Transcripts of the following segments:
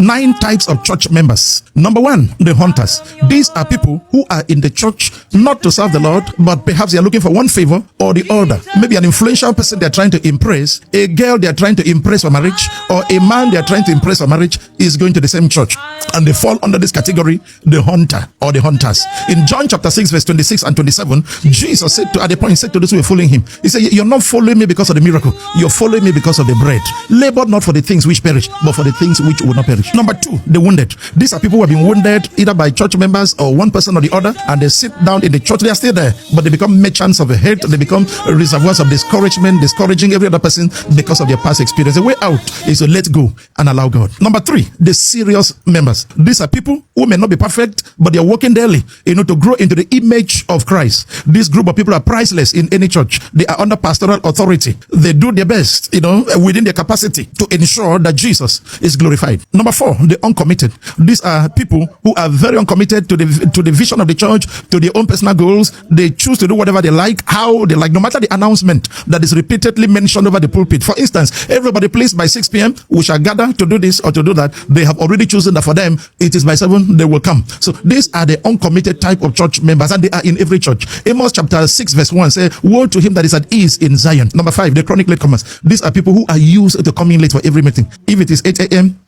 9 types of church members. Number 1, the hunters. These are people who are in the church not to serve the Lord, but perhaps they are looking for one favor or the other. Maybe an influential person they are trying to impress, a girl they are trying to impress for marriage, or a man they are trying to impress for marriage is going to the same church. And they fall under this category, the hunter or the hunters. In John chapter 6, verse 26 and 27, Jesus said at the point, he said to those who were following him, he said, you're not following me because of the miracle, you're following me because of the bread. Labor not for the things which perish, but for the things which will not perish. Number 2, the wounded. These are people who have been wounded either by church members or one person or the other, and they sit down in the church. They are still there, but they become merchants of the hate. They become reservoirs of discouragement, discouraging every other person because of their past experience. The way out is to let go and allow God. Number 3, the serious members. These are people who may not be perfect, but they are working daily, to grow into the image of Christ. This group of people are priceless in any church. They are under pastoral authority. They do their best, within their capacity to ensure that Jesus is glorified. Number 4, the uncommitted. These are people who are very uncommitted to the vision of the church, to their own personal goals. They choose to do whatever they like, how they like, no matter the announcement that is repeatedly mentioned over the pulpit. For instance, everybody, please, by 6 p.m. we shall gather to do this or to do that. They have already chosen that for them it is by 7 they will come. So these are the uncommitted type of church members, and they are in every church. Amos chapter 6 verse 1 say, woe to him that is at ease in Zion. Number 5, the chronic latecomers. These are people who are used to coming late for every meeting. If it is 8 a.m,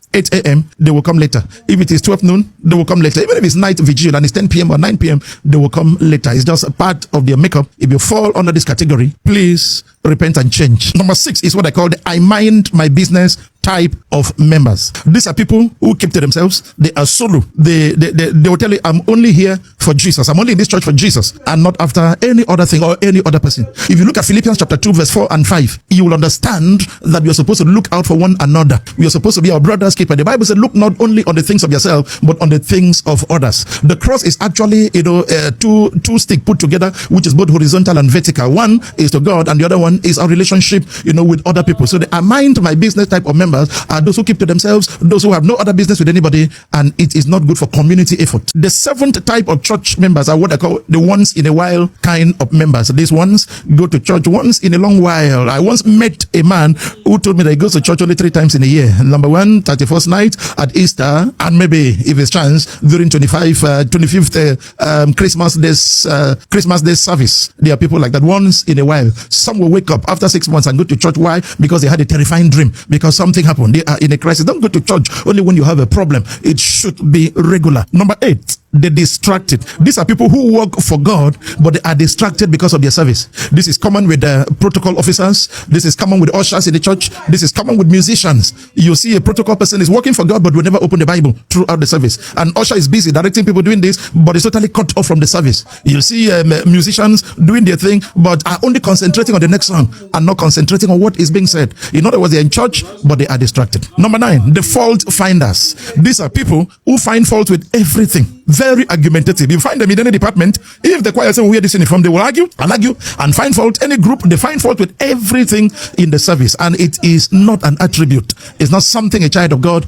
they will come later. If it is 12 noon, they will come later. Even if it's night vigil and it's 10 p.m. or 9 p.m, they will come later. It's just a part of their makeup. If you fall under this category, please repent and change. Number 6 is what I call the I mind my business type of members. These are people who keep to themselves. They are solo. They will tell you, I'm only here for Jesus. I'm only in this church for Jesus and not after any other thing or any other person. If you look at Philippians chapter 2 verse 4 and 5, you will understand that we are supposed to look out for one another. We are supposed to be our brother's keeper. The Bible said, look not only on the things of yourself, but on the things of others. The cross is actually, two stick put together, which is both horizontal and vertical. One is to God and the other one is our relationship, with other people. So the I mind my business type of members are those who keep to themselves, those who have no other business with anybody, and it is not good for community effort. The 7th type of church members are what I call the once in a while kind of members. These ones go to church once in a long while. I once met a man who told me that he goes to church only 3 times in a year. Number 1, 31st night at Easter, and maybe if it's chance during 25th Christmas Day service. There are people like that once in a while. Some will wake up after 6 months and go to church. Why? Because they had a terrifying dream, because something happened. They are in a crisis. Don't go to church only when you have a problem. It should be regular. Number 8, the distracted. These are people who work for God, but they are distracted because of their service. This is common with the protocol officers. This is common with ushers in the church. This is common with musicians. You see a protocol person is working for God, but will never open the Bible throughout the service. An usher is busy directing people doing this, but is totally cut off from the service. You see musicians doing their thing, but are only concentrating on the next song and not concentrating on what is being said. In other words, they're in church, but they are distracted. Number 9, the fault finders. These are people who find fault with everything. Very argumentative. You find them in any department. If the choir says, where this uniform, they will argue and find fault. Any group, they find fault with everything in the service. And it is not an attribute. It's not something a child of God